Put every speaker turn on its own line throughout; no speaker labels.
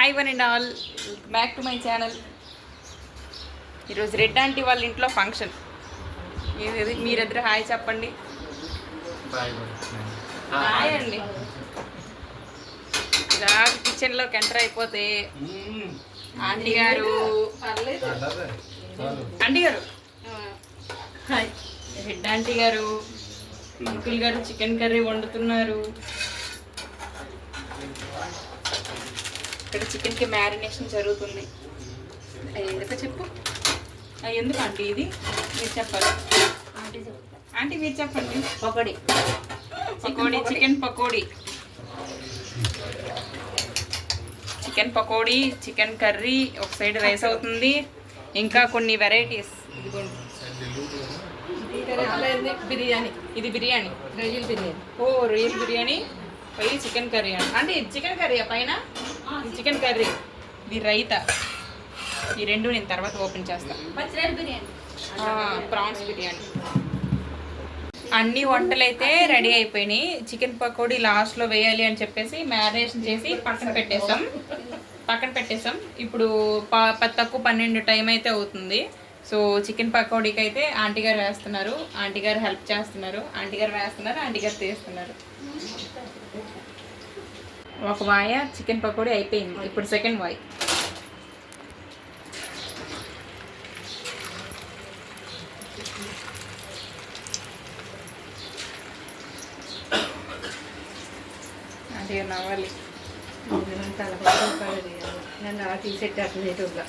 Hi one and all, back to my channel. ఈరోజు red aunty వాళ్ళ ఇంట్లో function. ఏది మీరిద్దరు హాయ్ చెప్పండి. హాయ్ అండి. ఇలా కిచెన్లోకి ఎంటర్ అయిపోతే ఆంటీ గారు హాయ్, రెడ్ ఆంటీ గారు అంకుల్ గారు చికెన్ కర్రీ వండుతున్నారు. ఇక్కడ చికెన్కి మ్యారినేషన్ జరుగుతుంది. అది ఎందుకో చెప్పు. ఎందుకు ఆంటీ ఇది మీరు చెప్పాలి. ఆంటీ మీరు చెప్పండి. Pakodi chicken pakodi, chicken pakodi, chicken curry, ఒక సైడ్ రైస్ అవుతుంది, ఇంకా కొన్ని వెరైటీస్. బిర్యానీ, ఇది బిర్యానీ, రొయ్యల బిర్యానీ. ఓ రొయ్యల బిర్యానీ పై చికెన్ కర్రీ అంటే చికెన్ కర్రీ పైన చికెన్ కర్రీ, ఇది రైతా. ఈ రెండు నేను తర్వాత ఓపెన్ చేస్తాను. ప్రాన్స్ బిర్యానీ. అన్ని వంటలు అయితే రెడీ అయిపోయినాయి. చికెన్ పకోడీ లాస్ట్లో వేయాలి అని చెప్పేసి మ్యారినేషన్ చేసి పక్కన పెట్టేసాం. ఇప్పుడు తక్కువ 12 టైం అయితే అవుతుంది. సో చికెన్ పకోడీకి అయితే ఆంటీ గారు వేస్తున్నారు, ఆంటీ గారు హెల్ప్ చేస్తున్నారు, ఆంటీ గారు తీస్తున్నారు. ఒక వాయ చికెన్ పకోడీ అయిపోయింది. ఇప్పుడు సెకండ్ వాయి. ఆంటీ గారు నవ్వాలి.
నన్ను అలా తీసేటట్టు నేను కూడా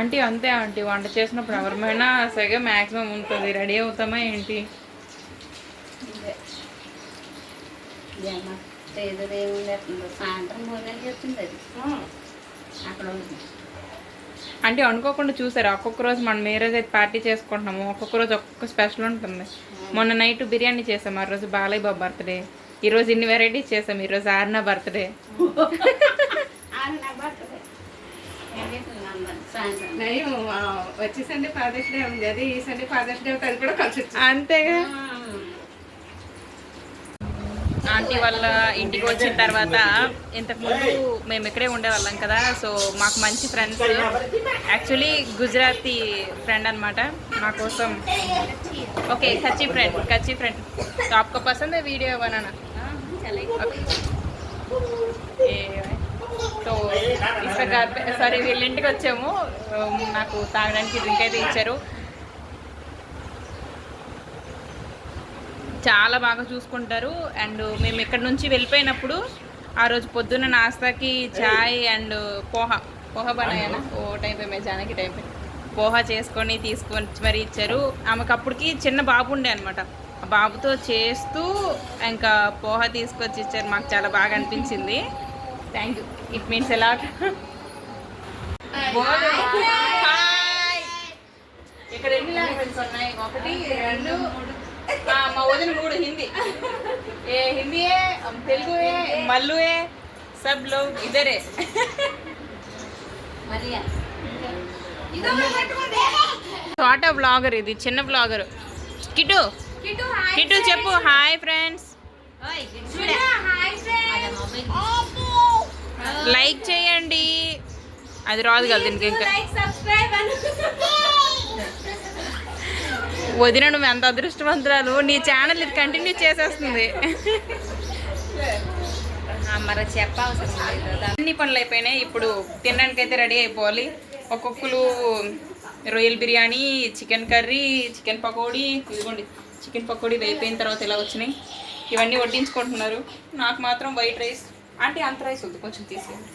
అంటే అంతే ఆంటీ, వంట చేసినప్పుడు ఎవరిమైనా సరిగా మ్యాక్సిమం ఉంటుంది. రెడీ అవుతామా ఏంటి?
సాయంత్రం భోజనం చేస్తుంది అది అక్కడ.
అంటే అనుకోకుండా చూసారు, ఒక్కొక్క రోజు మనం ఏ రోజు అయితే పార్టీ చేసుకుంటున్నాము ఒక్కొక్క రోజు ఒక్కొక్క స్పెషల్ ఉంటుంది. మొన్న నైట్ బిర్యానీ చేసాం, ఆ రోజు బాలయ్య బాబు బర్త్డే. ఈరోజు ఇన్ని వెరైటీస్ చేసాం, ఈరోజు ఆర్నా బర్త్డే.
వచ్చే సండే ఫాదర్స్ డే ఉంది, అది ఈ సండే ఫాదర్స్ డే అది కూడా కలిసి
అంతేగా. ఆంటీ వాళ్ళ ఇంటికి వచ్చిన తర్వాత ఇంతకుముందు మేము ఇక్కడే ఉండేవాళ్ళం కదా. సో మాకు మంచి ఫ్రెండ్స్, యాక్చువల్లీ గుజరాతీ ఫ్రెండ్ అనమాట. మా కోసం ఓకే కచ్చి ఫ్రెండ్ तो आपको पसंद है वीडियो बनाना? సో వీళ్ళ ఇంటికి వచ్చాము. నాకు తాగడానికి డ్రింక్ అయితే ఇచ్చారు. చాలా బాగా చూసుకుంటారు. అండ్ మేము ఇక్కడ నుంచి వెళ్ళిపోయినప్పుడు ఆ రోజు పొద్దున్న నాస్తాకి చాయ్ అండ్ పోహా బనాయానా ఓ టైం పే జానకి టైం పే పోహా తీసుకొని మరీ ఇచ్చారు. ఆమెకు అప్పటికి చిన్న బాబు ఉండే అనమాట. ఆ బాబుతో చేస్తూ ఇంకా పోహా తీసుకొచ్చి ఇచ్చారు. మాకు చాలా బాగా అనిపించింది. Thank you. ఇట్ మీన్స్ ఎలా ఇక్కడ ఎన్ని లాంగ్వేజెస్ ఉన్నాయి? 1 2 మా వదిన 3 हिंदी, हिंदी है, तेलुगु है, मल्लू है, सब लोग इधर है. షార్ట్ బ్లాగర్, ఇది చిన్న బ్లాగర్. కిట్టు చెప్పు హాయ్ ఫ్రెండ్స్. లైక్ చేయండి. అది రాదు కదా దీనికి. ఇంకా వదిన నువ్వు ఎంత అదృష్టవంతురాలు, నీ ఛానల్ ఇది కంటిన్యూ చేసేస్తుంది. మరి చెప్పవసరం అన్ని పనులు అయిపోయినాయి. ఇప్పుడు తినడానికి అయితే రెడీ అయిపోవాలి. ఒక్కొక్కరు రొయ్యల biryani, chicken curry, chicken pakodi. ఇదిగోండి చికెన్ పకోడీ అయిపోయిన తర్వాత ఇలా వచ్చినాయి. ఇవన్నీ వడ్డించుకుంటున్నారు. నాకు మాత్రం వైట్ రైస్. అంటే అంత రైస్ వద్దు, కొంచెం తీసేయండి.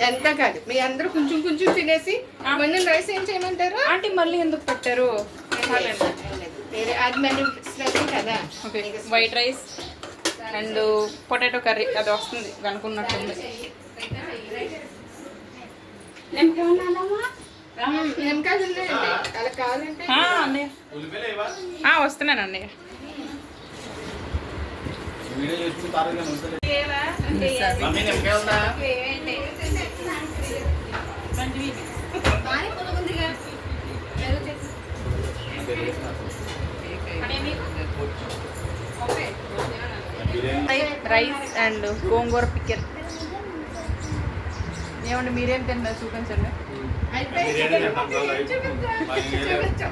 ఎంత కాదు, మీ అందరూ కొంచెం తినేసి మళ్ళీ రైస్ ఏం చేయమంటారు?
అంటే మళ్ళీ ఎందుకు పెట్టారు?
అది మళ్ళీ స్పెషల్ కదా.
Okay white rice and potato curry అది వస్తుంది అనుకున్నట్టుంది. వస్తున్నాను అన్నయ్య. Rice and gongura pickle. ఏమండి మీరేం తిన్నారు చూపించండి.
అయిపోయి చూపించు.